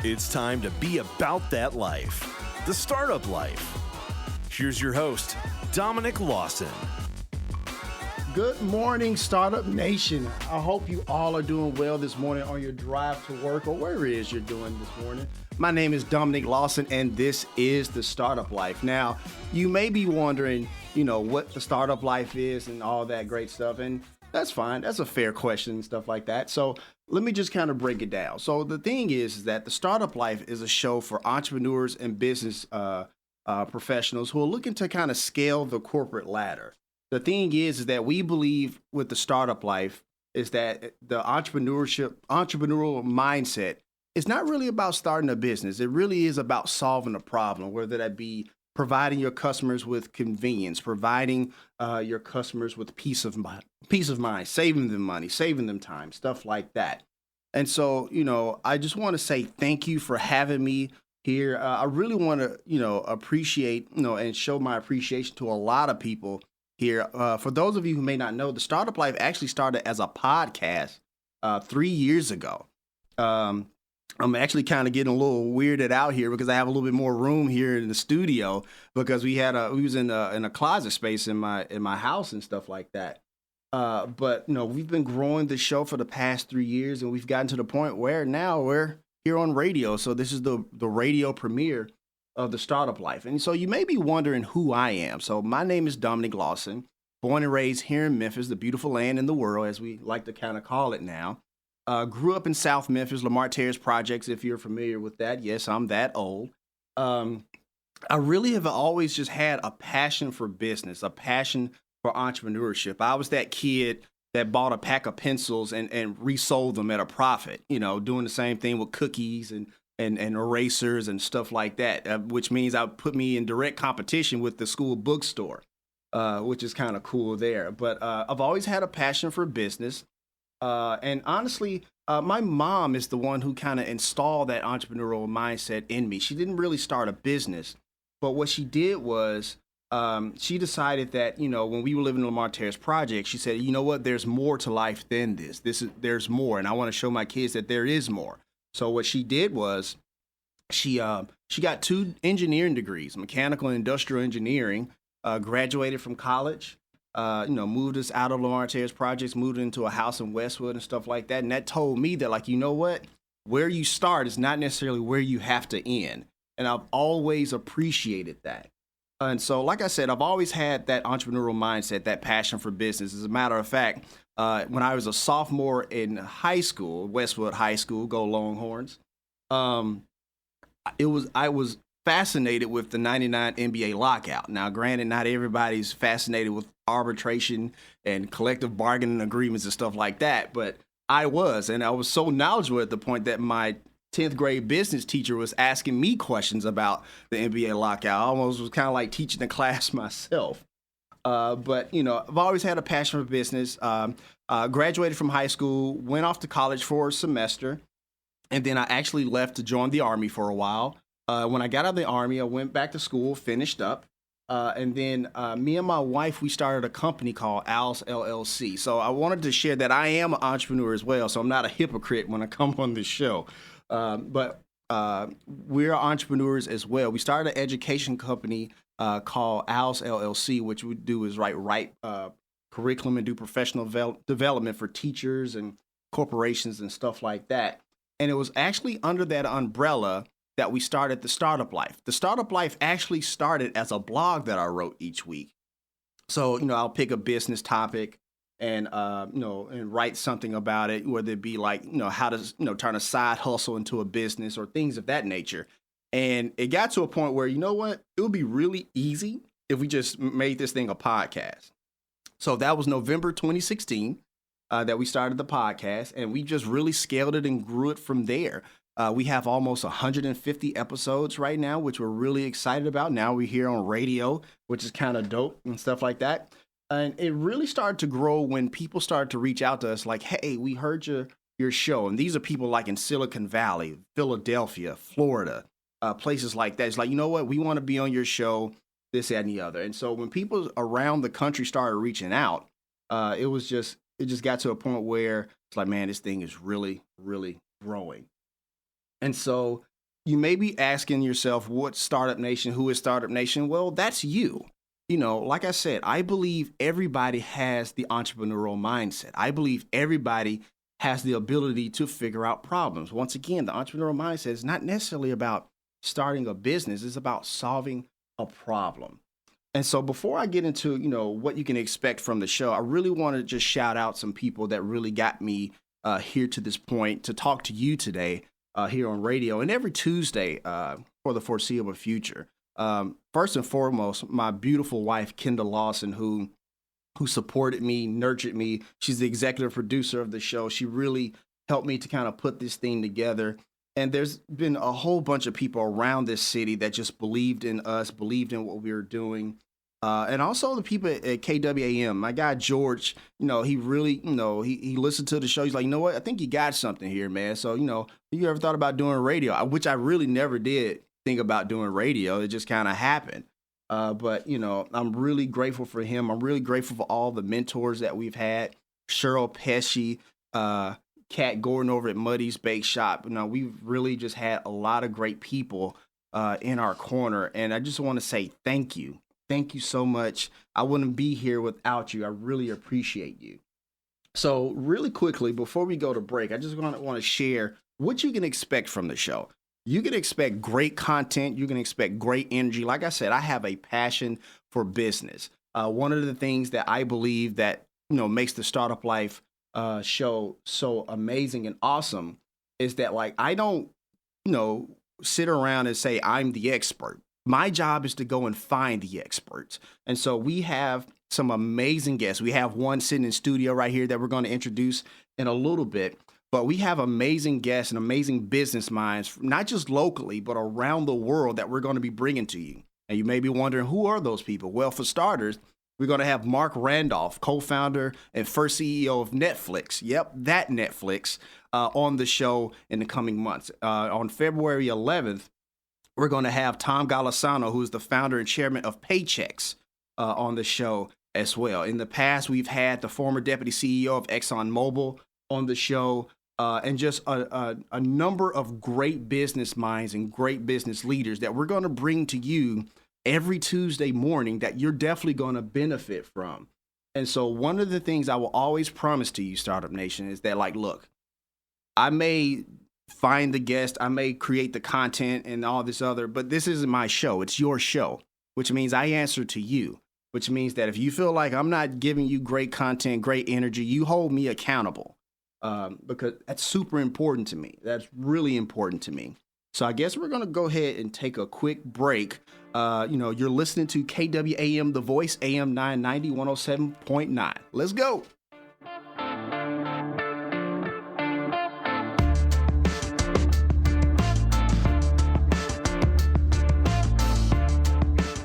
It's time to be about that life, the startup life. Here's your host, Dominic Lawson. Good morning, Startup Nation. I hope you all are doing well this morning on your drive to work or wherever it is you're doing this morning. My name is Dominic Lawson, and this is the Startup Life. Now, you may be wondering, what the startup life is and all that great stuff, and that's fine. That's a fair question and stuff like that. So let me just kind of break it down. So the thing is that the Startup Life is a show for entrepreneurs and business professionals who are looking to kind of scale the corporate ladder. The thing is that we believe with the Startup Life is that the entrepreneurial mindset is not really about starting a business. It really is about solving a problem, whether that be providing your customers with convenience, providing your customers with peace of mind, saving them money, saving them time, stuff like that. And so, I just want to say thank you for having me here. I really want to, appreciate, and show my appreciation to a lot of people here. For those of you who may not know, the Startup Life actually started as a podcast 3 years ago. I'm actually kind of getting a little weirded out here because I have a little bit more room here in the studio because we was in a closet space in my house and stuff like that. But we've been growing the show for the past 3 years, and we've gotten to the point where now we're here on radio. So this is the radio premiere of the Startup Life. And so you may be wondering who I am. So my name is Dominic Lawson, born and raised here in Memphis, the beautiful land in the world, as we like to kind of call it now. Grew up in South Memphis, Lamar Terrace Projects, if you're familiar with that. Yes, I'm that old. I really have always just had a passion for business, a passion for entrepreneurship. I was that kid that bought a pack of pencils and resold them at a profit, doing the same thing with cookies and erasers and stuff like that, which means I put me in direct competition with the school bookstore, which is kind of cool there. But I've always had a passion for business. And honestly, my mom is the one who kind of installed that entrepreneurial mindset in me. She didn't really start a business, but what she did was she decided that, when we were living in Lamar Terrace Project, she said, you know what, there's more to life than this. There's more. And I want to show my kids that there is more. So what she did was she got 2 engineering degrees, mechanical and industrial engineering, graduated from college. Moved us out of Lamar Terrace Projects, moved into a house in Westwood and stuff like that. And that told me that, what, where you start is not necessarily where you have to end. And I've always appreciated that. And so, like I said, I've always had that entrepreneurial mindset, that passion for business. As a matter of fact, when I was a sophomore in high school, Westwood High School, go Longhorns, I was fascinated with the 99 NBA lockout. Now, granted, not everybody's fascinated with arbitration and collective bargaining agreements and stuff like that, but I was, and I was so knowledgeable at the point that my 10th grade business teacher was asking me questions about the NBA lockout. I almost was kind of like teaching the class myself. But I've always had a passion for business. Graduated from high school, went off to college for a semester, and then I actually left to join the Army for a while. When I got out of the Army, I went back to school, finished up, and then me and my wife, we started a company called Owls LLC. So I wanted to share that I am an entrepreneur as well, so I'm not a hypocrite when I come on this show. But we're entrepreneurs as well. We started an education company called Owls LLC, which we do is write curriculum and do professional development for teachers and corporations and stuff like that. And it was actually under that umbrella that we started the Startup Life. The Startup Life actually started as a blog that I wrote each week. So, I'll pick a business topic and, and write something about it, whether it be how to, turn a side hustle into a business or things of that nature. And it got to a point where, it would be really easy if we just made this thing a podcast. So that was November 2016 that we started the podcast, and we just really scaled it and grew it from there. We have almost 150 episodes right now, which we're really excited about. Now we're here on radio, which is kind of dope and stuff like that. And it really started to grow when people started to reach out to us like, hey, we heard your show. And these are people like in Silicon Valley, Philadelphia, Florida, places like that. It's like, you know what? We want to be on your show, this, that, and the other. And so when people around the country started reaching out, it just got to a point where it's like, man, this thing is really, really growing. And so you may be asking yourself, what's Startup Nation? Who is Startup Nation? Well, that's you. Like I said, I believe everybody has the entrepreneurial mindset. I believe everybody has the ability to figure out problems. Once again, the entrepreneurial mindset is not necessarily about starting a business. It's about solving a problem. And so before I get into, what you can expect from the show, I really want to just shout out some people that really got me here to this point to talk to you today here on radio and every Tuesday for the foreseeable future. First and foremost, my beautiful wife, Kenda Lawson, who supported me, nurtured me. She's the executive producer of the show. She really helped me to kind of put this thing together. And there's been a whole bunch of people around this city that just believed in us, believed in what we were doing. And also the people at KWAM. My guy, George, he really, he listened to the show. He's like, you know what? I think you got something here, man. So, you ever thought about doing radio? Which I really never did think about doing radio. It just kind of happened. But, I'm really grateful for him. I'm really grateful for all the mentors that we've had. Cheryl Pesci, Kat Gordon over at Muddy's Bake Shop. We've really just had a lot of great people in our corner. And I just want to say thank you. Thank you so much. I wouldn't be here without you. I really appreciate you. So really quickly, before we go to break, I just want to share what you can expect from the show. You can expect great content. You can expect great energy. Like I said, I have a passion for business. One of the things that I believe that, makes the Startup Life show so amazing and awesome is that, like, I don't, sit around and say I'm the expert. My job is to go and find the experts. And so we have some amazing guests. We have one sitting in studio right here that we're going to introduce in a little bit. But we have amazing guests and amazing business minds, not just locally, but around the world that we're going to be bringing to you. And you may be wondering, who are those people? Well, for starters, we're going to have Mark Randolph, co-founder and first CEO of Netflix. Yep, that Netflix on the show in the coming months. On February 11th, we're going to have Tom Golisano, who's the founder and chairman of Paychex, on the show as well. In the past, we've had the former deputy CEO of ExxonMobil on the show, and just a number of great business minds and great business leaders that we're going to bring to you every Tuesday morning that you're definitely going to benefit from. And so one of the things I will always promise to you, Startup Nation, is that, like, look, I may find the guest, I may create the content and all this other, but this isn't my show. It's your show, which means I answer to you, which means that if you feel like I'm not giving you great content, great energy, you hold me accountable, because that's super important to me. That's really important to me. So I guess we're going to go ahead and take a quick break. You're listening to KWAM, The Voice, AM990, 107.9. Let's go.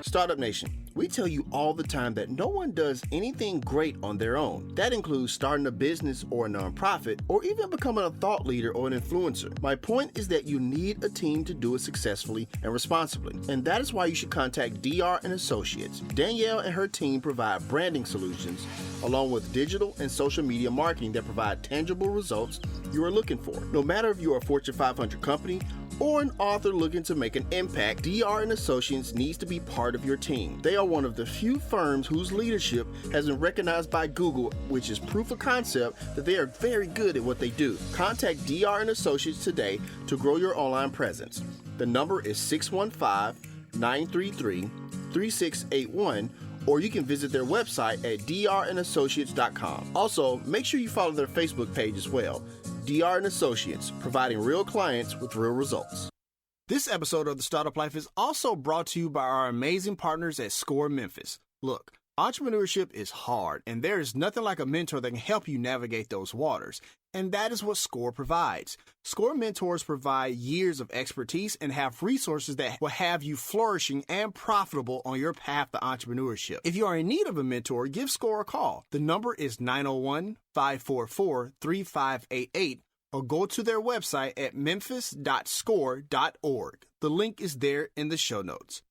Startup Nation, we tell you all the time that no one does anything great on their own. That includes starting a business or a nonprofit, or even becoming a thought leader or an influencer. My point is that you need a team to do it successfully and responsibly. And that is why you should contact DR & Associates. Danielle and her team provide branding solutions, along with digital and social media marketing that provide tangible results you are looking for. No matter if you are a Fortune 500 company or an author looking to make an impact, DR & Associates needs to be part of your team. They are one of the few firms whose leadership has been recognized by Google, which is proof of concept that they are very good at what they do. Contact DR & Associates today to grow your online presence. The number is 615-933-3681, or you can visit their website at drandassociates.com. Also, make sure you follow their Facebook page as well. DR & Associates, providing real clients with real results. This episode of The Startup Life is also brought to you by our amazing partners at SCORE Memphis. Look, entrepreneurship is hard, and there is nothing like a mentor that can help you navigate those waters. And that is what SCORE provides. SCORE mentors provide years of expertise and have resources that will have you flourishing and profitable on your path to entrepreneurship. If you are in need of a mentor, give SCORE a call. The number is 901-544-3588, or go to their website at memphis.score.org. The link is there in the show notes.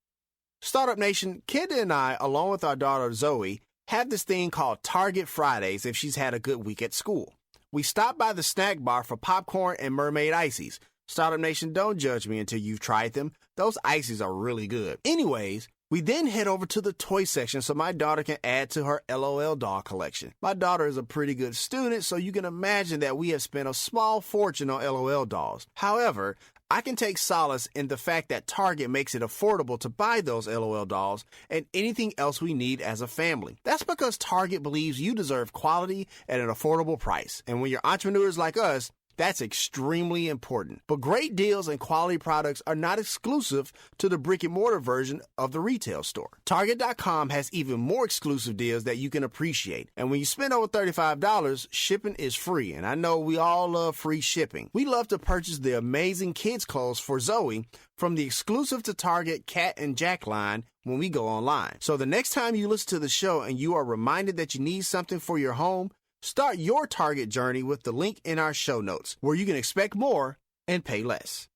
Startup Nation, Kenda and I, along with our daughter Zoe, have this thing called Target Fridays if she's had a good week at school. We stop by the snack bar for popcorn and mermaid ices. Startup Nation, don't judge me until you've tried them. Those ices are really good. Anyways, we then head over to the toy section so my daughter can add to her LOL doll collection. My daughter is a pretty good student, so you can imagine that we have spent a small fortune on LOL dolls. However, I can take solace in the fact that Target makes it affordable to buy those LOL dolls and anything else we need as a family. That's because Target believes you deserve quality at an affordable price. And when you're entrepreneurs like us, that's extremely important. But great deals and quality products are not exclusive to the brick and mortar version of the retail store. Target.com has even more exclusive deals that you can appreciate. And when you spend over $35, shipping is free. And I know we all love free shipping. We love to purchase the amazing kids' clothes for Zoe from the exclusive to Target Cat and Jack line when we go online. So the next time you listen to the show and you are reminded that you need something for your home, start your Target journey with the link in our show notes, where you can expect more and pay less.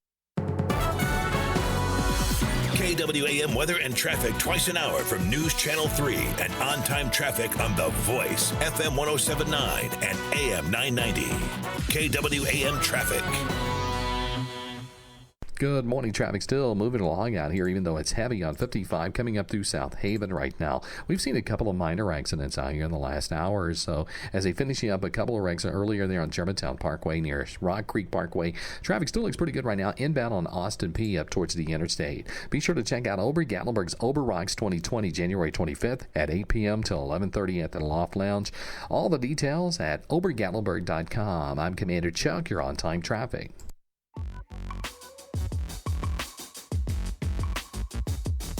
KWAM weather and traffic twice an hour from News Channel 3 and on-time traffic on The Voice, FM 107.9 and AM 990. KWAM traffic. Good morning. Traffic still moving along out here, even though it's heavy on 55 coming up through South Haven right now. We've seen a couple of minor accidents out here in the last hour or so as they finishing up a couple of wrecks earlier there on Germantown Parkway near Rock Creek Parkway. Traffic still looks pretty good right now inbound on Austin P up towards the interstate. Be sure to check out Ober-Gatlinburg's Ober Rocks 2020 January 25th at 8 p.m. till 11:30 at the Loft Lounge. All the details at obergatlinburg.com. I'm Commander Chuck. You're on time traffic.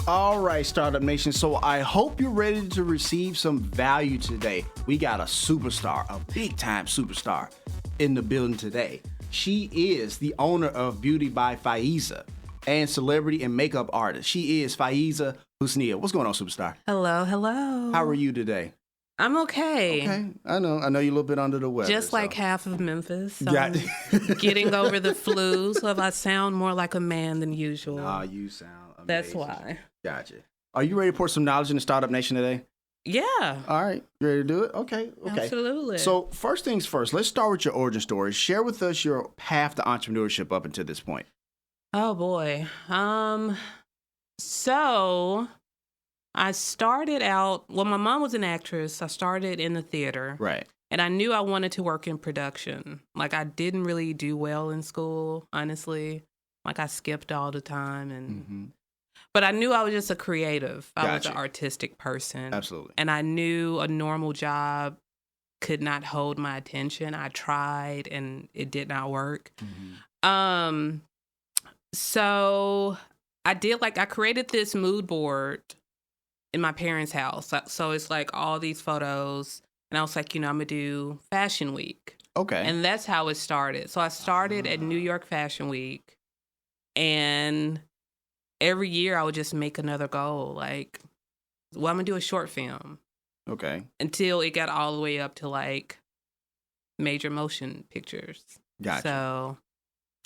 All right, Startup Nation. So I hope you're ready to receive some value today. We got a superstar, a big-time superstar in the building today. She is the owner of Beauty by Faiza and celebrity and makeup artist. She is Faiza Husnia. What's going on, superstar? Hello, hello. How are you today? I'm okay. Okay. I know you're a little bit under the weather. Just like half of Memphis. So Yeah. I'm getting over the flu, so if I sound more like a man than usual. Ah, you sound amazing. That's why. Gotcha. Are you ready to pour some knowledge in the Startup Nation today? Yeah. All right. You ready to do it? Okay. Absolutely. So first things first, let's start with your origin story. Share with us your path to entrepreneurship up until this point. Oh, boy. So I started out, well, my mom was an actress. I started in the theater. Right. And I knew I wanted to work in production. Like, I didn't really do well in school, honestly. Like, I skipped all the time. And But I knew I was just a creative. I was an artistic person. Absolutely. And I knew a normal job could not hold my attention. I tried, and it did not work. So I created this mood board in my parents' house. So it's like all these photos. And I was like, I'm going to do Fashion Week. Okay. And that's how it started. So I started at New York Fashion Week. And every year I would just make another goal. Like, well, I'm going to do a short film. Okay. Until it got all the way up to like major motion pictures. Gotcha. So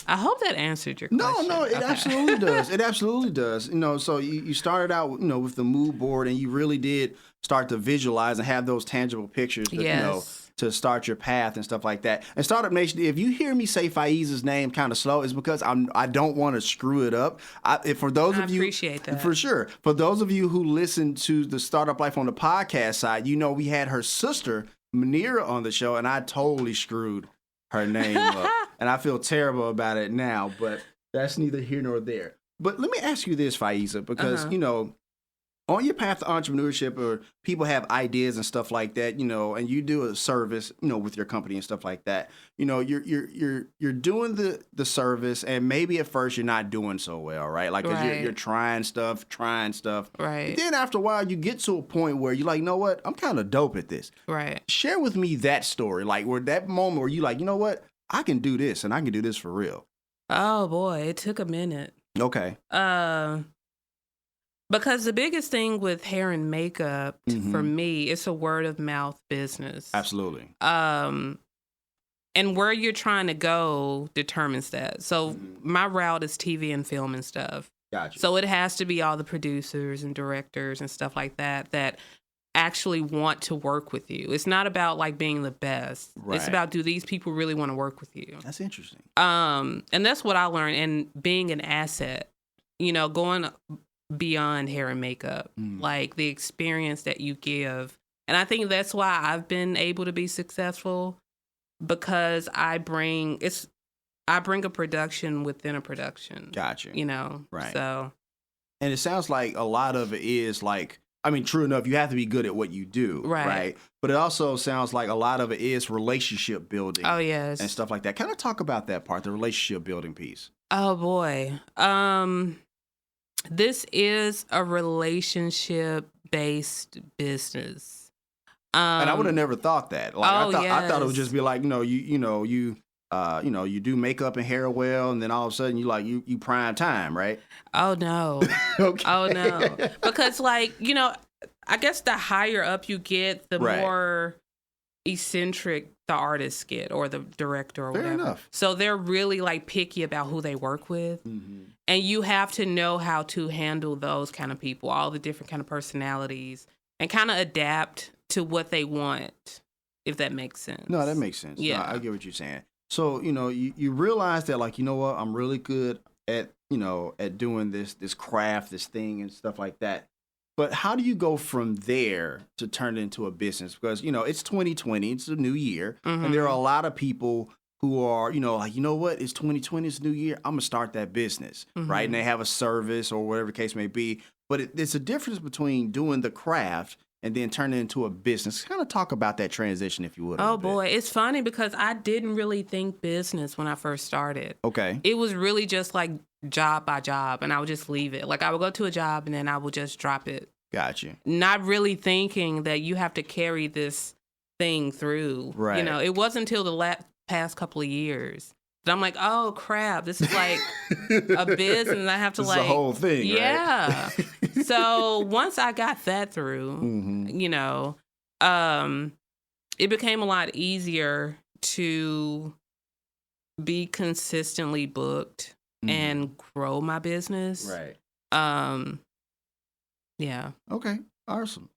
I hope that answered your question. No, it absolutely does. It absolutely does. So you started out, with the mood board, and you really did start to visualize and have those tangible pictures that, to start your path and stuff like that. And Startup Nation, if you hear me say Faiza's name kind of slow, it's because I don't want to screw it up. For those of you, appreciate that. For sure. For those of you who listen to the Startup Life on the podcast side, we had her sister Manira on the show, and I totally screwed her name up. And I feel terrible about it now, but that's neither here nor there. But let me ask you this, Faiza, because, on your path to entrepreneurship, or people have ideas and stuff like that, and you do a service, with your company and stuff like that, you're doing the service, and maybe at first you're not doing so well, right? Like, 'cause you're trying stuff. Right. And then after a while, you get to a point where you're like, you know what? I'm kind of dope at this. Right. Share with me that story, like where that moment where you like, you know what? I can do this, and I can do this for real. Oh, boy. It took a minute. Okay. Because the biggest thing with hair and makeup, for me, it's a word of mouth business. Absolutely. And where you're trying to go determines that. So my route is TV and film and stuff. Gotcha. So it has to be all the producers and directors and stuff like that actually want to work with you. It's not about like being the best. Right. It's about, do these people really want to work with you? That's interesting. And that's what I learned. And being an asset, going beyond hair and makeup, like the experience that you give. And I think that's why I've been able to be successful, because I bring a production within a production. Gotcha. Right. So. And it sounds like a lot of it is like, I mean, true enough, you have to be good at what you do, right? But it also sounds like a lot of it is relationship building. Oh, yes. And stuff like that. Kind of talk about that part, the relationship building piece. Oh, boy. This is a relationship-based business. And I would have never thought that. Like, I thought it would just be like, you do makeup and hair well, and then all of a sudden you prime time, right? Oh no. Okay. Oh no. Because I guess the higher up you get, the more eccentric the artists get, or the director or whatever. Enough. So they're really like picky about who they work with. Mm-hmm. And you have to know how to handle those kind of people, all the different kind of personalities, and kind of adapt to what they want, if that makes sense. No, that makes sense. Yeah. No, I get what you're saying. So, you realize that, like, you know what, I'm really good at doing this craft, this thing and stuff like that. But how do you go from there to turn it into a business? Because, it's 2020, it's a new year, and there are a lot of people who are, like, you know what, it's 2020, it's a new year, I'm going to start that business, right? And they have a service or whatever the case may be. But it's a difference between doing the craft and then turn it into a business. Kind of talk about that transition, if you would. Oh, boy. It's funny because I didn't really think business when I first started. Okay. It was really just like job by job, and I would just leave it. Like, I would go to a job, and then I would just drop it. Gotcha. Not really thinking that you have to carry this thing through. Right. It wasn't until the past couple of years that I'm like, oh, crap, this is like a business. I have to this like. is the whole thing, yeah. Right? So once I got that through, it became a lot easier to be consistently booked and grow my business. Right. Yeah. Okay. Awesome.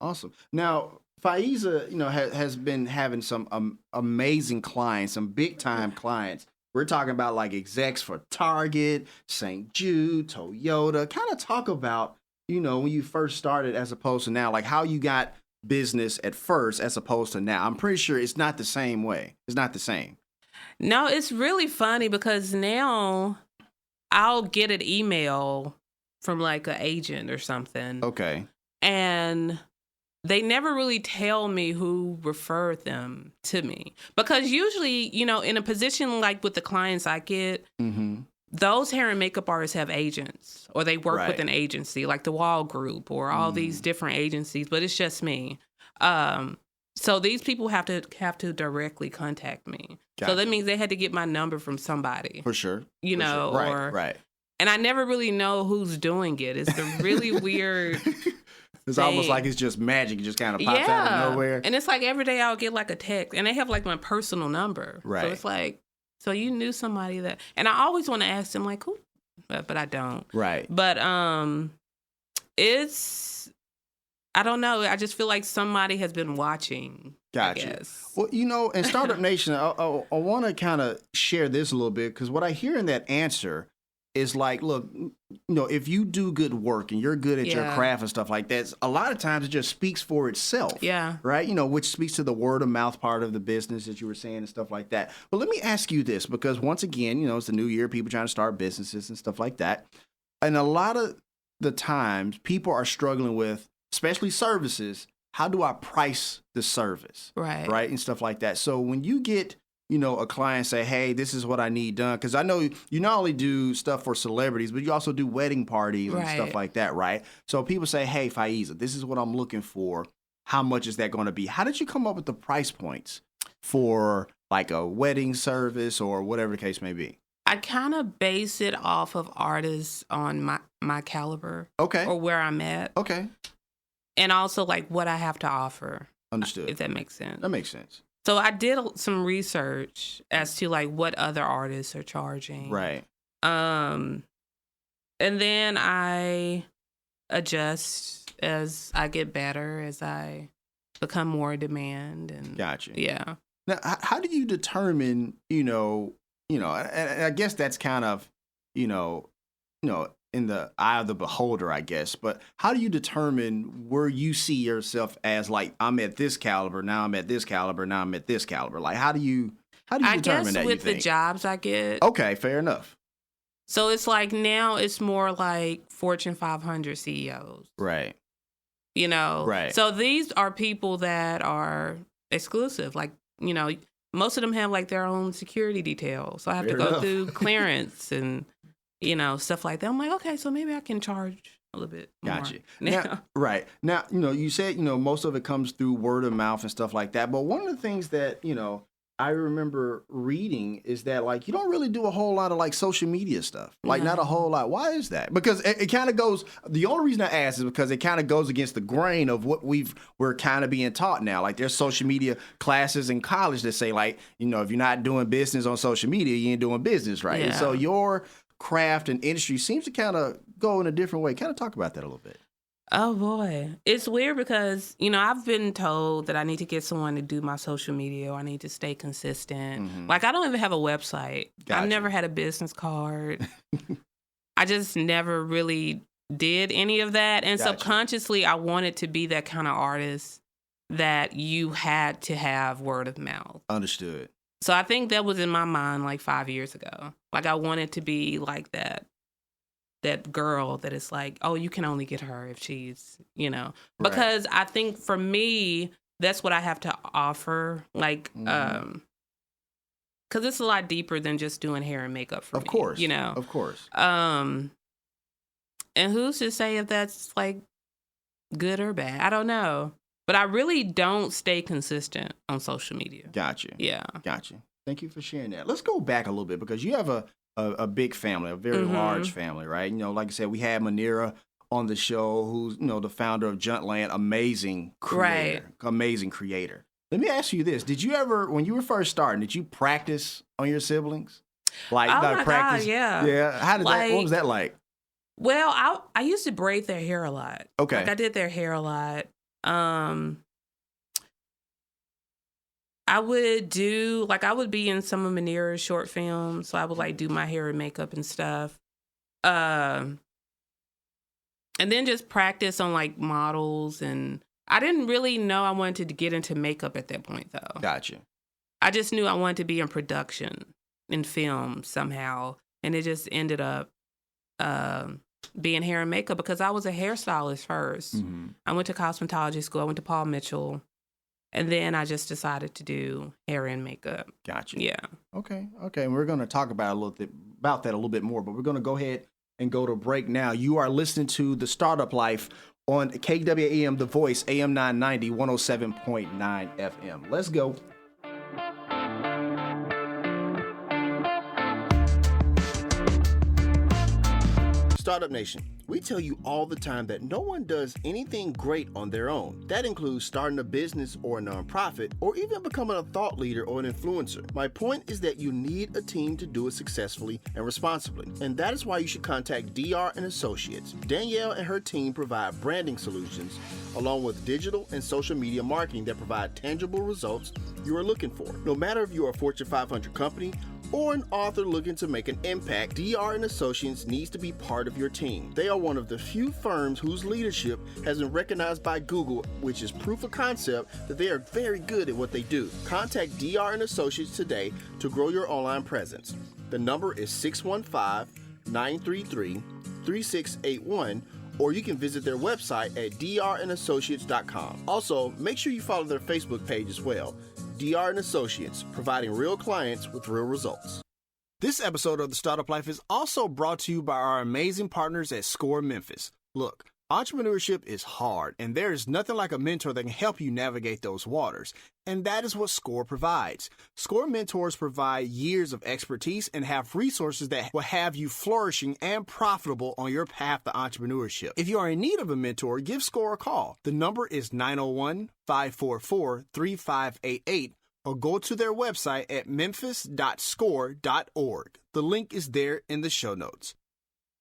Now, Faiza, has been having some amazing clients, some big time clients. We're talking about like execs for Target, St. Jude, Toyota. Kind of talk about, when you first started as opposed to now, like how you got business at first as opposed to now. I'm pretty sure it's not the same way. It's not the same. No, it's really funny because now I'll get an email from like an agent or something. Okay. And they never really tell me who referred them to me. Because usually, in a position like with the clients I get, those hair and makeup artists have agents, or they work with an agency like the Wall Group or all these different agencies, but it's just me. So these people have to directly contact me. Gotcha. So that means they had to get my number from somebody. For sure. Right. And I never really know who's doing it. It's a really weird It's thing. almost like it's just magic. It just kind of pops out of nowhere. And it's like every day I'll get like a text, and they have like my personal number. Right. So it's like, so you knew somebody that, and I always want to ask them like who, but I don't. Right. But I don't know. I just feel like somebody has been watching. Gotcha. I guess. Well, in Startup Nation, I want to kind of share this a little bit, because what I hear in that answer is like, look, if you do good work and you're good at your craft and stuff like that, a lot of times it just speaks for itself. Yeah. Right? Which speaks to the word of mouth part of the business that you were saying and stuff like that. But let me ask you this, because once again, it's the new year, people trying to start businesses and stuff like that. And a lot of the times people are struggling with, especially services, how do I price the service? Right. Right? And stuff like that. So when you get a client say, hey, this is what I need done. Because I know you not only do stuff for celebrities, but you also do wedding parties and stuff like that, right? So people say, hey, Faiza, this is what I'm looking for. How much is that going to be? How did you come up with the price points for like a wedding service or whatever the case may be? I kind of base it off of artists on my caliber. Okay. Or where I'm at. Okay. And also like what I have to offer. Understood. If that makes sense. That makes sense. So I did some research as to like what other artists are charging. Right. And then I adjust as I get better, as I become more in demand. And Gotcha. Yeah. Now, how do you determine, and I guess that's kind of, in the eye of the beholder, I guess. But how do you determine where you see yourself as, like, I'm at this caliber, now I'm at this caliber, now I'm at this caliber? Like, how do you determine that, I guess with the jobs I get. Okay, fair enough. So it's like now it's more like Fortune 500 CEOs. Right. Right. So these are people that are exclusive. Like, most of them have like their own security details. So I have to go through clearance and, stuff like that. I'm like, okay, so maybe I can charge a little bit more. Gotcha. Now, right. Now, you said, most of it comes through word of mouth and stuff like that. But one of the things that, I remember reading is that, like, you don't really do a whole lot of, like, social media stuff. Like, not a whole lot. Why is that? Because it kind of goes, the only reason I ask is because it kind of goes against the grain of what we're kind of being taught now. Like, there's social media classes in college that say, like, if you're not doing business on social media, you ain't doing business, right? Yeah. And so your craft and industry seems to kind of go in a different way. Kind of talk about that a little bit. Oh, boy. It's weird because, I've been told that I need to get someone to do my social media or I need to stay consistent. Mm-hmm. Like, I don't even have a website. Gotcha. I've never had a business card. I just never really did any of that. And subconsciously, I wanted to be that kind of artist that you had to have word of mouth. Understood. So I think that was in my mind like 5 years ago. Like, I wanted to be like that girl that is like, oh, you can only get her if she's, because I think for me, that's what I have to offer. Like, because it's a lot deeper than just doing hair and makeup for me. Of course. Of course. And who's to say if that's like good or bad? I don't know. But I really don't stay consistent on social media. Gotcha. Yeah. Gotcha. Thank you for sharing that. Let's go back a little bit because you have a big family, a very large family, right? Like I said, we had Manira on the show, who's, the founder of Juntland, amazing creator. Let me ask you this. Did you ever, when you were first starting, did you practice on your siblings? Like, God, yeah. Yeah. How did what was that like? Well, I used to braid their hair a lot. Okay. Like, I did their hair a lot. I would be in some of Manira's short films, so I would like do my hair and makeup and stuff. And then just practice on like models, and I didn't really know I wanted to get into makeup at that point though. Gotcha. I just knew I wanted to be in production in film somehow, and it just ended up being hair and makeup because I was a hairstylist first. Mm-hmm. I went to cosmetology school. I went to Paul Mitchell. And then I just decided to do hair and makeup. Gotcha. Yeah. Okay. And we're going to talk about that a little bit more, but we're going to go ahead and go to break now. You are listening to The Startup Life on KWAM, The Voice, AM990, 107.9 FM. Let's go. Startup Nation, we tell you all the time that no one does anything great on their own. That includes starting a business or a nonprofit, or even becoming a thought leader or an influencer. My point is that you need a team to do it successfully and responsibly, and that is why you should contact DR & Associates. Danielle and her team provide branding solutions, along with digital and social media marketing that provide tangible results you are looking for. No matter if you are a Fortune 500 company or an author looking to make an impact, DR & Associates needs to be part of your team. They are one of the few firms whose leadership has been recognized by Google, which is proof of concept that they are very good at what they do. Contact DR & Associates today to grow your online presence. The number is 615-933-3681, or you can visit their website at drandassociates.com. Also, make sure you follow their Facebook page as well. DR & Associates, providing real clients with real results. This episode of The Startup Life is also brought to you by our amazing partners at SCORE Memphis. Look, entrepreneurship is hard, and there is nothing like a mentor that can help you navigate those waters. And that is what SCORE provides. SCORE mentors provide years of expertise and have resources that will have you flourishing and profitable on your path to entrepreneurship. If you are in need of a mentor, give SCORE a call. The number is 901-544-3588, or go to their website at memphis.score.org. The link is there in the show notes.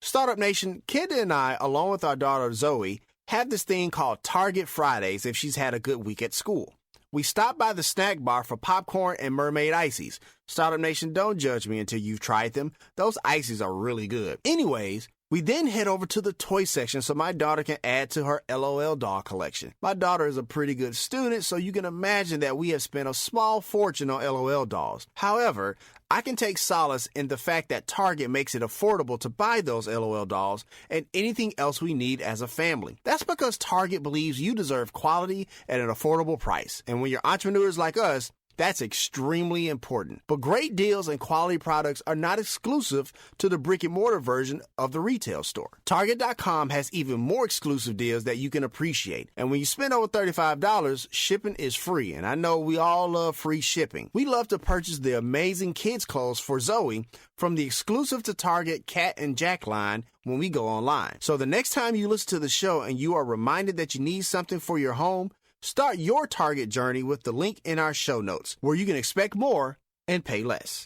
Startup Nation, Kenda and I, along with our daughter Zoe, have this thing called Target Fridays if she's had a good week at school. We stopped by the snack bar for popcorn and mermaid ices. Startup Nation, don't judge me until you've tried them. Those ices are really good. Anyways, we then head over to the toy section so my daughter can add to her LOL doll collection. My daughter is a pretty good student, so you can imagine that we have spent a small fortune on LOL dolls. However, I can take solace in the fact that Target makes it affordable to buy those LOL dolls and anything else we need as a family. That's because Target believes you deserve quality at an affordable price. And when you're entrepreneurs like us, that's extremely important. But great deals and quality products are not exclusive to the brick and mortar version of the retail store. Target.com has even more exclusive deals that you can appreciate. And when you spend over $35, shipping is free. And I know we all love free shipping. We love to purchase the amazing kids' clothes for Zoe from the exclusive to Target Cat and Jack line when we go online. So the next time you listen to the show and you are reminded that you need something for your home, start your Target journey with the link in our show notes, where you can expect more and pay less.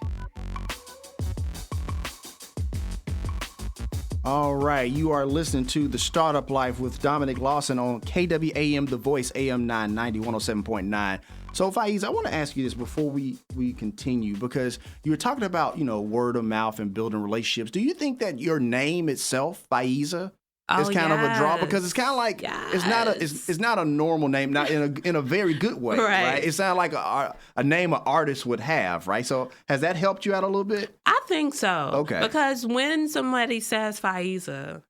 All right, you are listening to The Startup Life with Dominic Lawson on KWAM, The Voice, AM990, 107.9. So, Faiz, I want to ask you this before we continue, because you were talking about, word of mouth and building relationships. Do you think that your name itself, Faiza, is kind of a draw? Because it's kind of like it's not a normal name, not in a very good way, right? It sounds like a name an artist would have, right? So has that helped you out a little bit? I think so. Okay. Because when somebody says Faiza,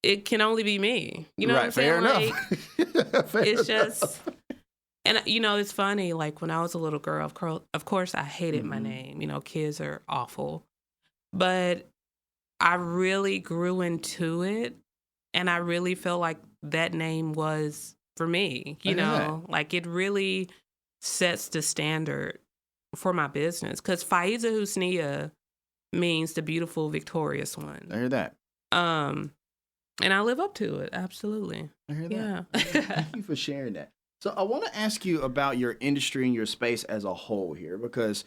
it can only be me. You know what I'm saying? Fair enough. It's just, and it's funny. Like when I was a little girl, of course I hated my name. Kids are awful, but I really grew into it, and I really feel like that name was for me, like it really sets the standard for my business, because Faiza Husnia means the beautiful, victorious one. I hear that. And I live up to it. Absolutely. I hear that. Yeah. Thank you for sharing that. So I want to ask you about your industry and your space as a whole here, because,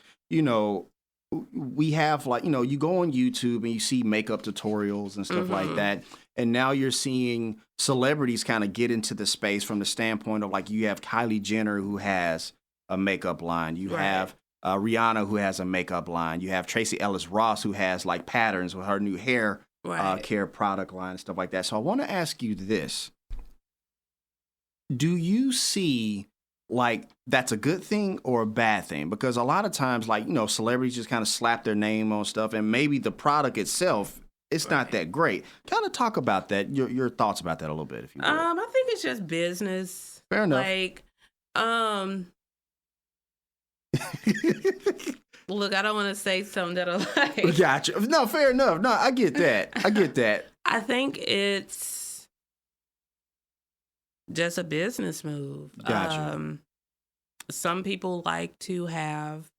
we have you go on YouTube and you see makeup tutorials and stuff like that. And now you're seeing celebrities kind of get into the space from the standpoint of you have Kylie Jenner, who has a makeup line. You have Rihanna, who has a makeup line. You have Tracy Ellis Ross, who has patterns with her new hair care product line and stuff like that. So I want to ask you this. Do you see that's a good thing or a bad thing? Because a lot of times, celebrities just kind of slap their name on stuff, and maybe the product itself, it's not that great. Kind of talk about that, your thoughts about that a little bit, if you would. I think it's just business. Fair enough. Look, I don't want to say something that'll Gotcha. No, fair enough. No, I get that. I think it's just a business move. Gotcha. Some people like to have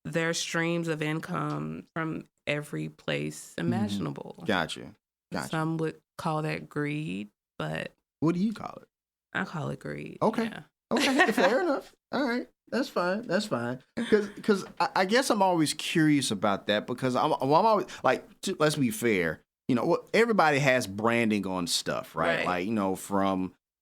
their streams of income from every place imaginable. Gotcha. Some would call that greed, but what do you call it? I call it greed. Okay. Yeah. Okay. Fair enough. All right. That's fine. Because I guess I'm always curious about that, because I'm always let's be fair. Everybody has branding on stuff, right?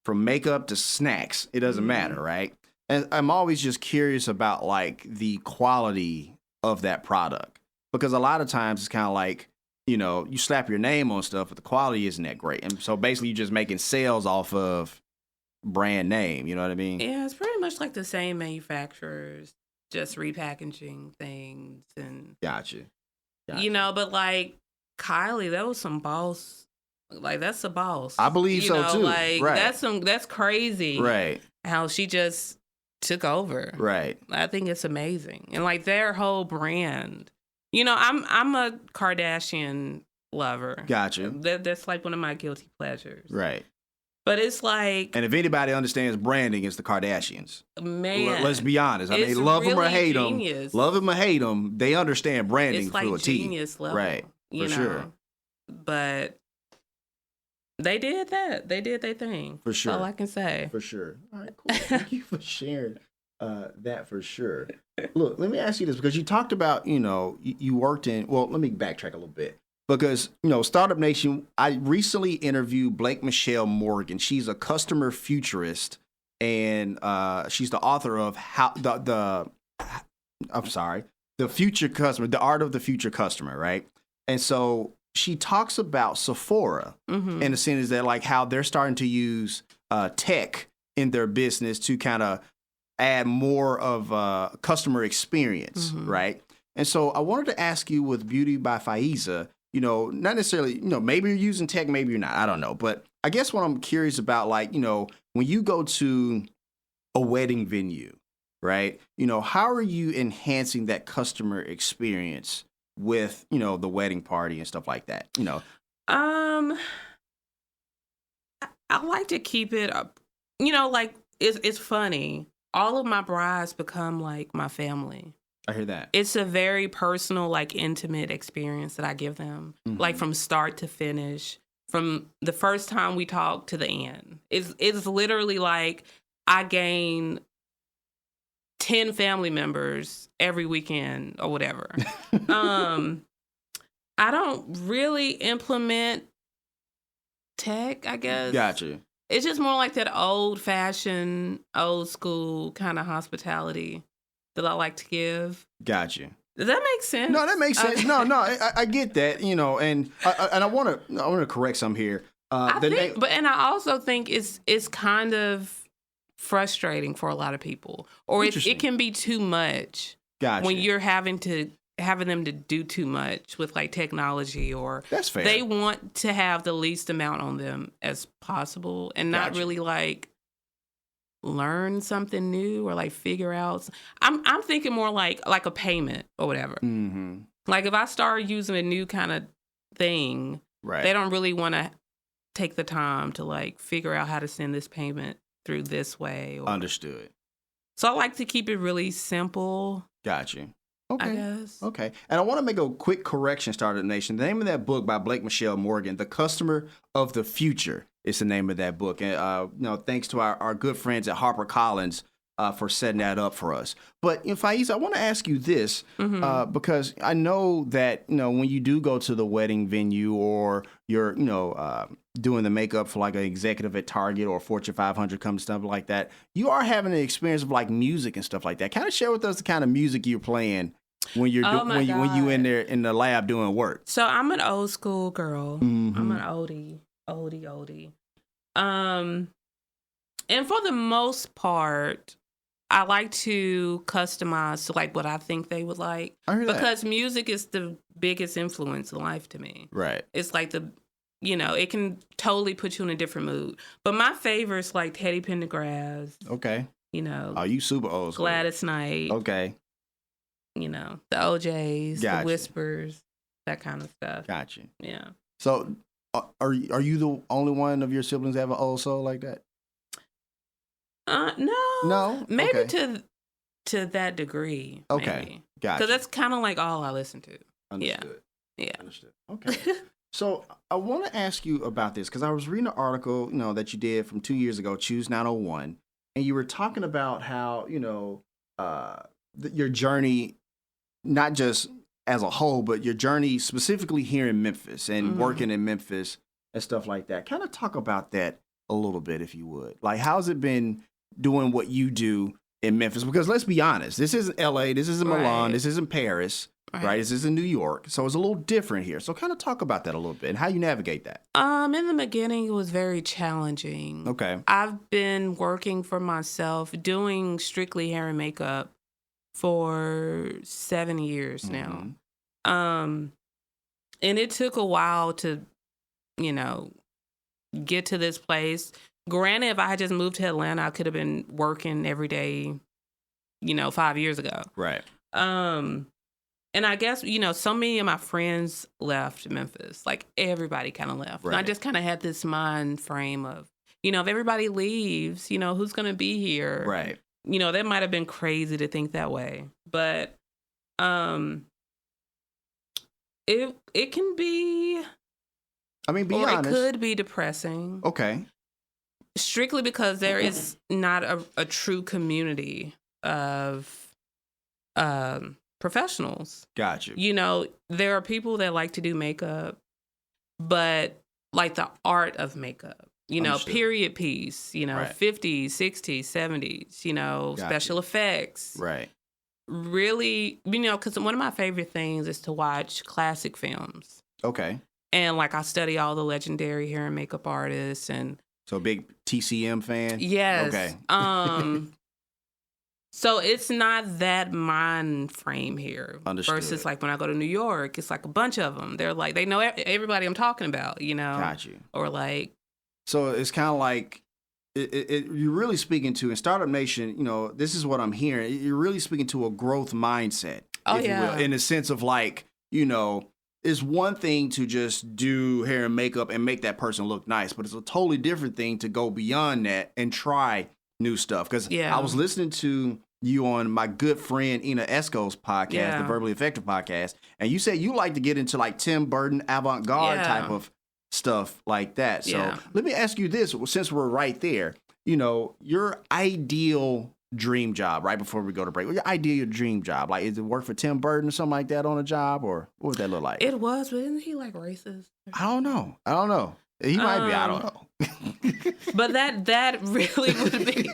From makeup to snacks, it doesn't matter, right? And I'm always just curious about the quality of that product, because a lot of times it's kind of you slap your name on stuff, but the quality isn't that great. And so basically you're just making sales off of brand name. You know what I mean? Yeah, it's pretty much like the same manufacturers, just repackaging things and. Gotcha. But Kylie, that was some boss. That's a boss. I believe so too. Right. That's crazy. Right. How she just took over. Right. I think it's amazing. And their whole brand. I'm a Kardashian lover. Gotcha. That's one of my guilty pleasures. Right. But it's and if anybody understands branding, it's the Kardashians. Man. Let's be honest. I mean, love them or hate them, they understand branding to a T. Genius level. Right. For sure. But they did that. They did their thing. For sure. That's all I can say. For sure. All right, cool. Thank you for sharing that for sure. Look, let me ask you this, because you talked about, you worked in, well, let me backtrack a little bit. because, Startup Nation, I recently interviewed Blake Michelle Morgan. She's a customer futurist, and she's the author of The Future Customer, The Art of the Future Customer, right? And so she talks about Sephora in the sense that like how they're starting to use tech in their business to kind of add more of customer experience, right? And so I wanted to ask you with Beauty by Faiza, not necessarily, maybe you're using tech, maybe you're not, I don't know. But I guess what I'm curious about, like, when you go to a wedding venue, right? How are you enhancing that customer experience with, the wedding party and stuff like that? I like to keep it up. Like it's funny. All of my brides become like my family. I hear that. It's a very personal, like intimate experience that I give them, like from start to finish, from the first time we talk to the end. It's literally like I gain 10 family members every weekend or whatever. I don't really implement tech, I guess. Gotcha. It's just more like that old-fashioned, old-school kind of hospitality that I like to give. Gotcha. Does that make sense? No, that makes sense. No, I get that. And I want to correct some here. And I also think it's kind of frustrating for a lot of people, or it can be too much. Gotcha. When you're having them to do too much with like technology, or that's fair. They want to have the least amount on them as possible and not really like learn something new or like figure out. I'm thinking more like a payment or whatever. Like if I start using a new kind of thing, right, they don't really want to take the time to like figure out how to send this payment through this way. Understood. So I like to keep it really simple. Gotcha. Okay. I guess. Okay. And I want to make a quick correction, Startup Nation. The name of that book by Blake Michelle Morgan, The Customer of the Future, is the name of that book. And thanks to our good friends at HarperCollins for setting that up for us. But Faiza, I want to ask you this because I know that when you do go to the wedding venue or you're doing the makeup for like an executive at Target or Fortune 500 comes stuff like that, you are having an experience of like music and stuff like that. Kind of share with us the kind of music you're playing when you're when you in there in the lab doing work. So I'm an old school girl. I'm an oldie. And for the most part, I like to customize to like what I think they would like. I hear because music is the biggest influence in life to me. Right. It's like it can totally put you in a different mood. But my favorites like Teddy Pendergrass. Okay. Oh, you super old school. Gladys Knight. Okay. The OJs, Gotcha. The Whispers, that kind of stuff. Gotcha. Yeah. So are you the only one of your siblings that have an old soul like that? No. Maybe okay. to that degree. Okay. Maybe. Gotcha. Because that's kind of like all I listen to. Understood. Yeah. Understood. Okay. So I want to ask you about this because I was reading an article, that you did from 2 years ago, Choose 901, and you were talking about how, your journey, not just as a whole, but your journey specifically here in Memphis and working in Memphis and stuff like that. Kind of talk about that a little bit, if you would. Like, how's it been doing what you do in Memphis? Because let's be honest, this isn't LA, this isn't Milan, this isn't Paris. Right. This is in New York. So it's a little different here. So kind of talk about that a little bit and how you navigate that. In the beginning, it was very challenging. Okay. I've been working for myself, doing strictly hair and makeup for 7 years now. And it took a while to, get to this place. Granted, if I had just moved to Atlanta, I could have been working every day, 5 years ago. Right. And I guess, so many of my friends left Memphis. Like, everybody kind of left. Right. And I just kind of had this mind frame of, if everybody leaves, who's going to be here? Right. That might have been crazy to think that way. But it can be... I mean, be It honest. could be depressing. Okay. Strictly because there is not a true community of professionals. Gotcha. You know, there are people that like to do makeup, but like the art of makeup, you know, Understood. period piece, you know, Right. 50s, 60s, 70s, you know, Gotcha. special effects. Right. Really, you know, because one of my favorite things is to watch classic films. Okay. And like I study all the legendary hair and makeup artists and So big TCM fan? yes. Okay. So it's not that mind frame here. Understood. Versus like when I go to New York, it's like a bunch of them. They're like, they know everybody I'm talking about, you know? Got you. Or like, So it's kind of like you're really speaking to, in Startup Nation, you know, this is what I'm hearing. You're really speaking to a growth mindset, if you will, in the sense of like, you know, it's one thing to just do hair and makeup and make that person look nice, but it's a totally different thing to go beyond that and try new stuff. Because I was listening to you on my good friend Ina Esco's podcast, the Verbally Effective podcast, and you said you like to get into like Tim Burton avant-garde type of stuff like that. So let me ask you this, since we're right there, you know, your ideal dream job, right before we go to break, your ideal dream job, like is it work for Tim Burton or something like that on a job, or what would that look like? it was, but isn't he like racist? I don't know. He might be. I don't know. But that really would be.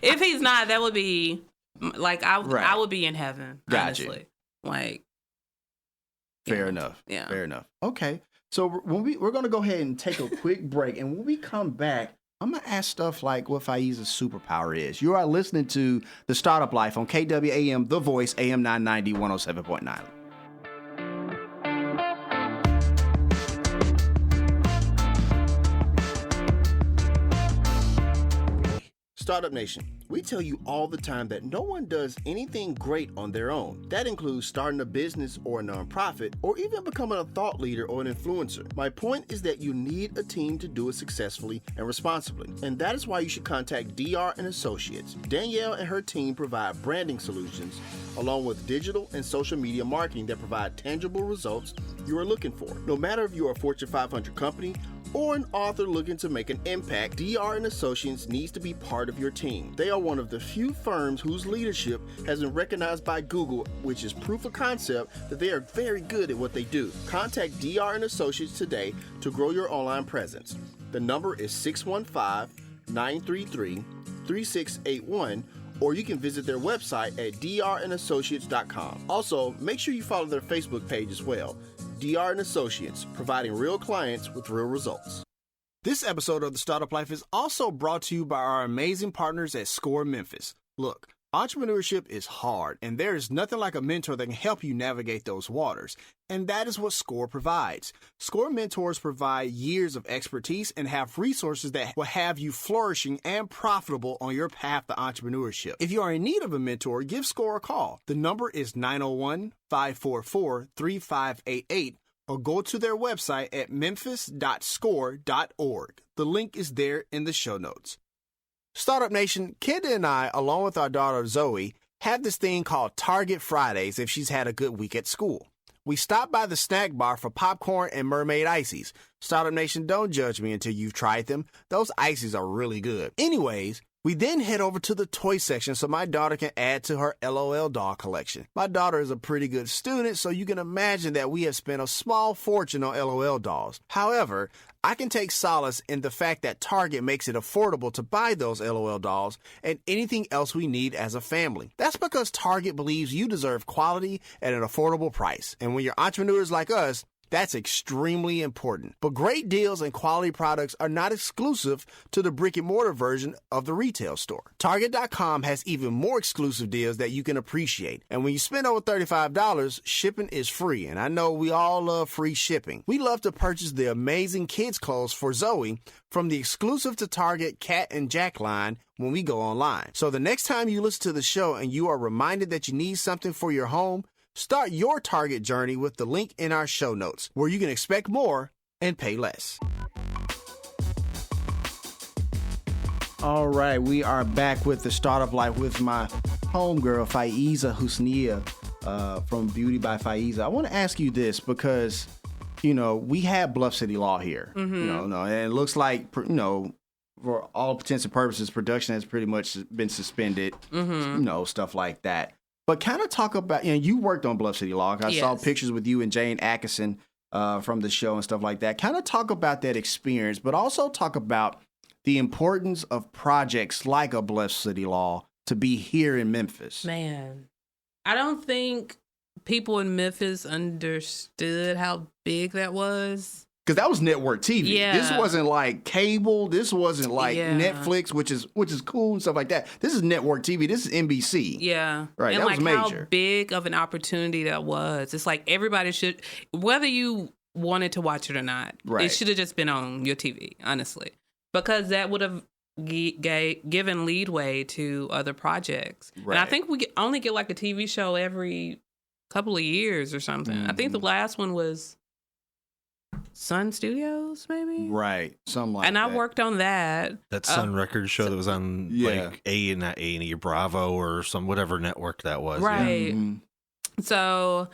If he's not, that would be like I would be in heaven. Gotcha. Honestly, like. Fair enough. Yeah. Fair enough. Okay. So when we're gonna go ahead and take a quick break, and when we come back, I'm gonna ask stuff like what Faiza's superpower is. You are listening to The Startup Life on KWAM, The Voice, AM990, 107.9. Startup Nation, we tell you all the time that no one does anything great on their own. That includes starting a business or a nonprofit, or even becoming a thought leader or an influencer. My point is that you need a team to do it successfully and responsibly, and that is why you should contact DR and Associates. Danielle and her team provide branding solutions, along with digital and social media marketing that provide tangible results you are looking for. No matter if you are a Fortune 500 company or an author looking to make an impact, DR and Associates needs to be part of your team. They are one of the few firms whose leadership has been recognized by Google, which is proof of concept that they are very good at what they do. Contact DR and Associates today to grow your online presence. The number is 615-933-3681, or you can visit their website at drandassociates.com. Also, make sure you follow their Facebook page as well. DR and Associates, providing real clients with real results. This episode of The Startup Life is also brought to you by our amazing partners at SCORE Memphis. Look, entrepreneurship is hard, and there is nothing like a mentor that can help you navigate those waters. And that is what SCORE provides. SCORE mentors provide years of expertise and have resources that will have you flourishing and profitable on your path to entrepreneurship. If you are in need of a mentor, give SCORE a call. The number is 901-544-3588, or go to their website at memphis.score.org. The link is there in the show notes. Startup Nation, Kenda and I, along with our daughter Zoe, have this thing called Target Fridays if she's had a good week at school. We stop by the snack bar for popcorn and mermaid ices. Startup Nation, don't judge me until you've tried them. Those ices are really good. Anyways, we then head over to the toy section so my daughter can add to her LOL doll collection. My daughter is a pretty good student, so you can imagine that we have spent a small fortune on LOL dolls. However, I can take solace in the fact that Target makes it affordable to buy those LOL dolls and anything else we need as a family. That's because Target believes you deserve quality at an affordable price. And when you're entrepreneurs like us, that's extremely important. But great deals and quality products are not exclusive to the brick and mortar version of the retail store. Target.com has even more exclusive deals that you can appreciate. And when you spend over $35, shipping is free. And I know we all love free shipping. We love to purchase the amazing kids' clothes for Zoe from the exclusive to Target Cat and Jack line when we go online. So the next time you listen to the show and you are reminded that you need something for your home, start your Target journey with the link in our show notes, where you can expect more and pay less. All right, we are back with the Startup Life with my homegirl, Faiza Husnia, from Beauty by Faiza. I want to ask you this because, you know, we have Bluff City Law here, and it looks like, you know, for all intents and purposes, production has pretty much been suspended, stuff like that. But kind of talk about, you worked on Bluff City Law. I saw pictures with you and Jane Atkinson from the show and stuff like that. Kind of talk about that experience, but also talk about the importance of projects like a Bluff City Law to be here in Memphis. Man, I don't think people in Memphis understood how big that was. Because that was network TV. Yeah. This wasn't like cable. This wasn't like Netflix, which is cool and stuff like that. This is network TV. This is NBC. Yeah. Right. And that was major. How big of an opportunity that was. It's like everybody should, whether you wanted to watch it or not, it should have just been on your TV, honestly. Because that would have given leadway to other projects. Right. And I think we only get like a TV show every couple of years or something. I think the last one was Sun Studios, maybe? Right. Something like that. And I worked on that. That Sun Records show that was on like not A&E, Bravo or some whatever network that was. Right. Yeah. Mm-hmm. So,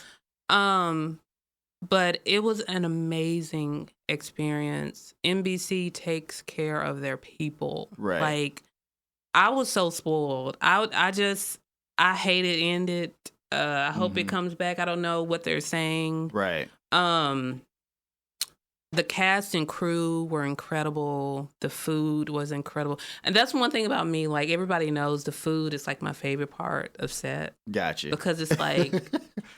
but it was an amazing experience. NBC takes care of their people. Right. Like, I was so spoiled. I hate it ended. I hope it comes back. I don't know what they're saying. Right. The cast and crew were incredible. The food was incredible. And that's one thing about me. Like, everybody knows the food is like my favorite part of set. Gotcha. Because it's like,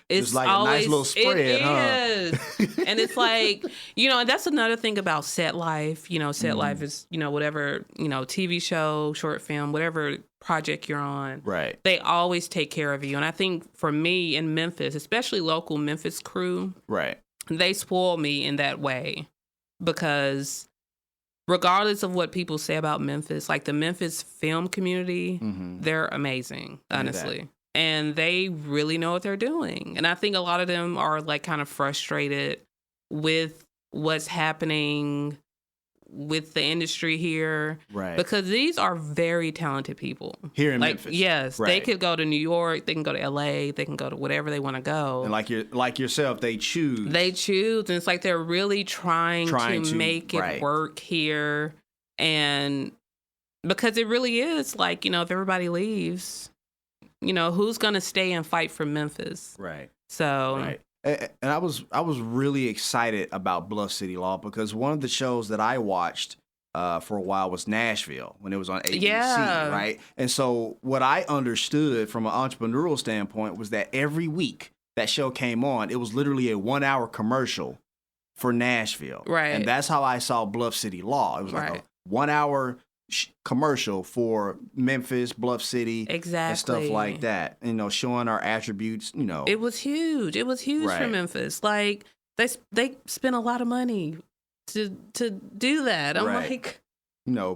it's like always, a nice little spread, it is. And it's like, and that's another thing about set life. Set life is, whatever, TV show, short film, whatever project you're on. Right. They always take care of you. And I think for me in Memphis, especially local Memphis crew. Right. They spoil me in that way because regardless of what people say about Memphis, like the Memphis film community, they're amazing, honestly. And they really know what they're doing. And I think a lot of them are like kind of frustrated with what's happening with the industry here. Right. Because these are very talented people. Here in Memphis. Yes. Right. They could go to New York, they can go to LA, they can go to whatever they want to go. And like yourself, they choose. They choose. And it's like they're really trying to make it work here. And because it really is like, if everybody leaves, who's going to stay and fight for Memphis? Right. So. Right. And I was really excited about Bluff City Law because one of the shows that I watched for a while was Nashville when it was on ABC, right? And so what I understood from an entrepreneurial standpoint was that every week that show came on, it was literally a 1-hour commercial for Nashville. Right. And that's how I saw Bluff City Law. It was like a 1-hour commercial for Memphis, Bluff City, and stuff like that. Showing our attributes. It was huge. It was huge for Memphis. Like they spent a lot of money to do that. I'm like,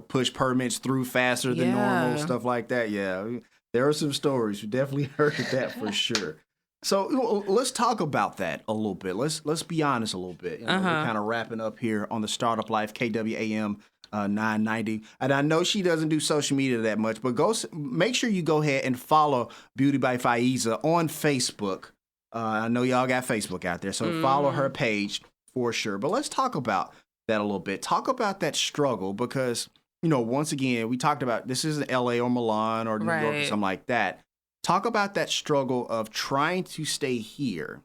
push permits through faster than normal, stuff like that. Yeah, there are some stories. We definitely heard that for sure. So let's talk about that a little bit. Let's be honest a little bit. We're kind of wrapping up here on the Startup Life, KWAM 990. And I know she doesn't do social media that much, but make sure you go ahead and follow Beauty by Faiza on Facebook. I know y'all got Facebook out there, so follow her page for sure. But let's talk about that a little bit. Talk about that struggle because, once again, we talked about this isn't LA or Milan or New York or something like that. Talk about that struggle of trying to stay here,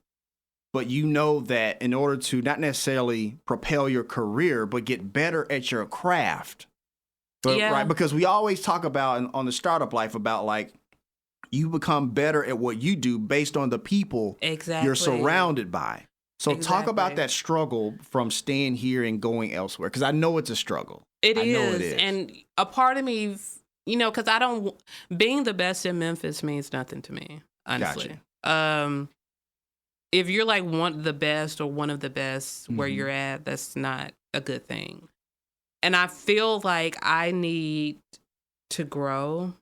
but that in order to not necessarily propel your career, but get better at your craft. Right? Because we always talk about on the Startup Life about like you become better at what you do based on the people you're surrounded by. So talk about that struggle from staying here and going elsewhere, because I know it's a struggle. It is. And a part of me, because being the best in Memphis means nothing to me, honestly. Gotcha. If you're like one of the best where you're at, that's not a good thing. And I feel like I need to grow,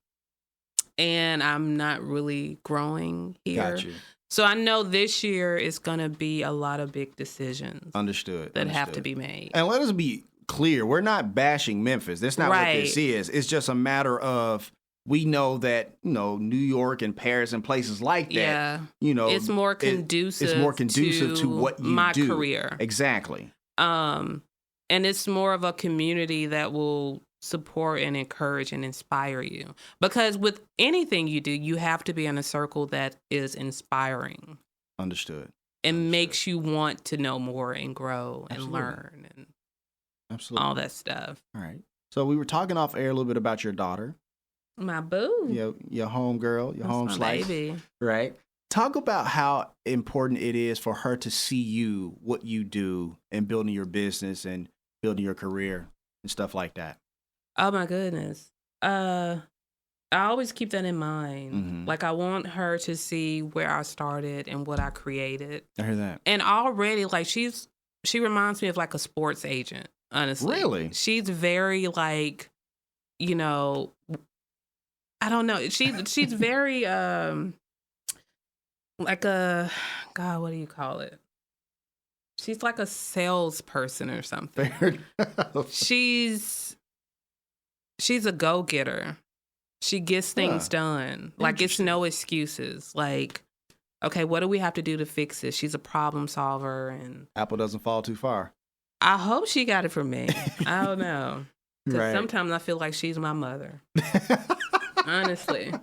and I'm not really growing here. Gotcha. So I know this year is going to be a lot of big decisions. Understood. Have to be made. And let us be clear, we're not bashing Memphis. That's not what this is. It's just a matter of, we know that, New York and Paris and places like that, it's more conducive. It's more conducive to what you my do. Career. Exactly. And it's more of a community that will support and encourage and inspire you. Because with anything you do, you have to be in a circle that is inspiring. Understood. And makes you want to know more and grow and learn and all that stuff. All right. So we were talking off air a little bit about your daughter. My boo. Your home girl, your home slice. Baby. Right. Talk about how important it is for her to see you, what you do, and building your business and building your career and stuff like that. Oh, my goodness. I always keep that in mind. Mm-hmm. Like, I want her to see where I started and what I created. I hear that. And already, like, she reminds me of, like, a sports agent, honestly. Really? She's very, like, you know, I don't know. She's very, like a, God, what do you call it? She's like a salesperson or something. Fair enough. She's a go-getter. She gets things done. Like, it's no excuses. Like, okay, what do we have to do to fix this? She's a problem solver. And apple doesn't fall too far. I hope she got it from me. I don't know. Because Right. sometimes I feel like she's my mother. Honestly.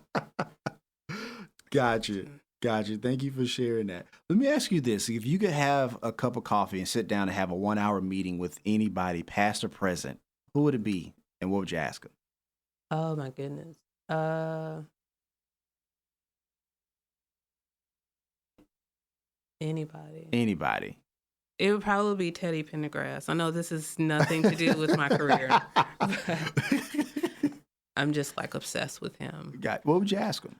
Gotcha. Thank you for sharing that. Let me ask you this. If you could have a cup of coffee and sit down and have a 1-hour meeting with anybody, past or present, who would it be? And what would you ask them? Oh, my goodness. Anybody. It would probably be Teddy Pendergrass. I know this is nothing to do with my career. But I'm just like obsessed with him. What would you ask him?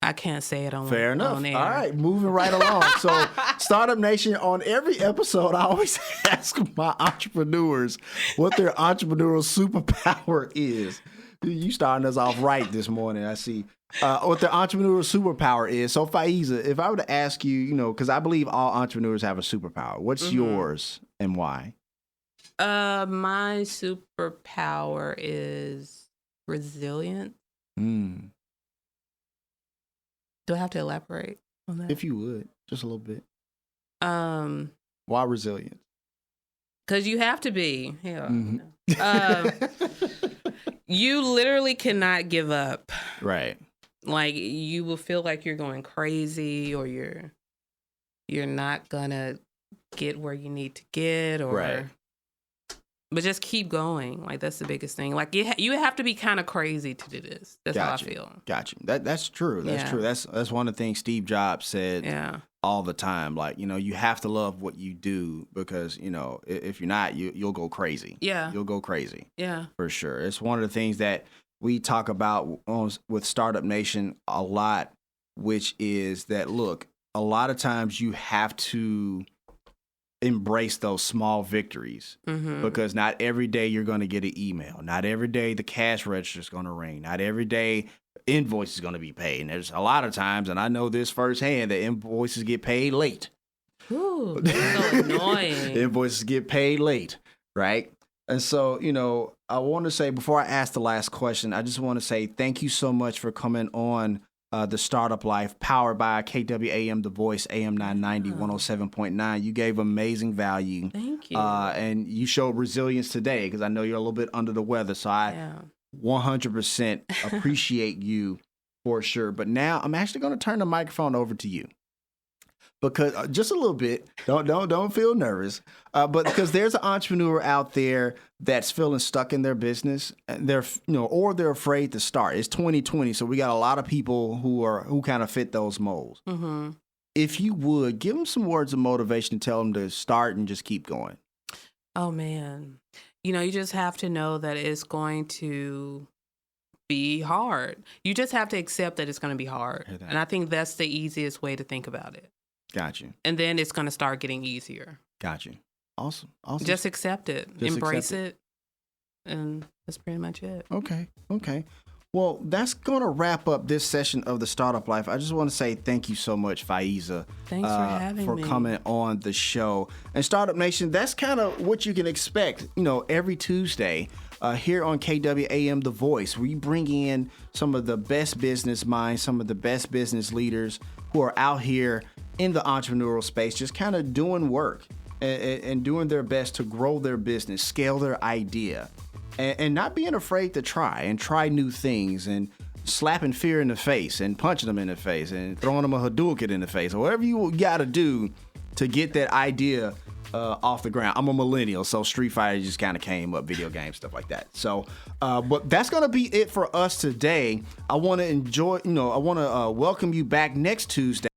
I can't say it on Fair enough. on air. All right, moving right along. So, Startup Nation, on every episode, I always ask my entrepreneurs what their entrepreneurial superpower is. You starting us off right this morning, I see. What their entrepreneurial superpower is. So, Faiza, if I were to ask you, because I believe all entrepreneurs have a superpower. What's yours and why? My superpower is resilience. Do I have to elaborate on that? If you would, just a little bit. Why resilience? Because you have to be. You literally cannot give up. Right. Like, you will feel like you're going crazy, or you're not gonna get where you need to get, or right. But just keep going. Like, that's the biggest thing. Like, you have to be kind of crazy to do this. That's how I feel. Gotcha. That's true. That's true. That's one of the things Steve Jobs said all the time. Like, you have to love what you do, because, if you're not, you'll go crazy. Yeah. You'll go crazy. Yeah. For sure. It's one of the things that we talk about with Startup Nation a lot, which is that, look, a lot of times you have to embrace those small victories, because not every day you're going to get an email. Not every day the cash register is going to ring. Not every day invoice is going to be paid. And there's a lot of times, and I know this firsthand, that invoices get paid late. Ooh, that's so annoying. Invoices get paid late, right? And so, I want to say, before I ask the last question, I just want to say thank you so much for coming on The Startup Life, powered by KWAM, The Voice, AM990, 107.9. You gave amazing value. Thank you. And you showed resilience today, because I know you're a little bit under the weather. So I 100% appreciate you for sure. But now I'm actually going to turn the microphone over to you. Because just a little bit, don't feel nervous. But because there's an entrepreneur out there that's feeling stuck in their business, and they're afraid to start. It's 2020, so we got a lot of people who kind of fit those molds. Mm-hmm. If you would give them some words of motivation, tell them to start and just keep going. Oh man, you just have to know that it's going to be hard. You just have to accept that it's going to be hard, and I think that's the easiest way to think about it. Got you. And then it's going to start getting easier. Got you. Awesome. Just accept it. Embrace it. And that's pretty much it. Okay. Well, that's going to wrap up this session of The Startup Life. I just want to say thank you so much, Faiza. Thanks for having me. For coming on the show. And Startup Nation, that's kind of what you can expect, every Tuesday here on KWAM, The Voice. We bring in some of the best business minds, some of the best business leaders who are out here in the entrepreneurial space, just kind of doing work. and doing their best to grow their business, scale their idea, and not being afraid to try new things, and slapping fear in the face and punching them in the face and throwing them a Hadouken in the face, or whatever you got to do to get that idea off the ground. I'm a millennial, so Street Fighter just kind of came up, video games, stuff like that. So, but that's going to be it for us today. I want to welcome you back next Tuesday.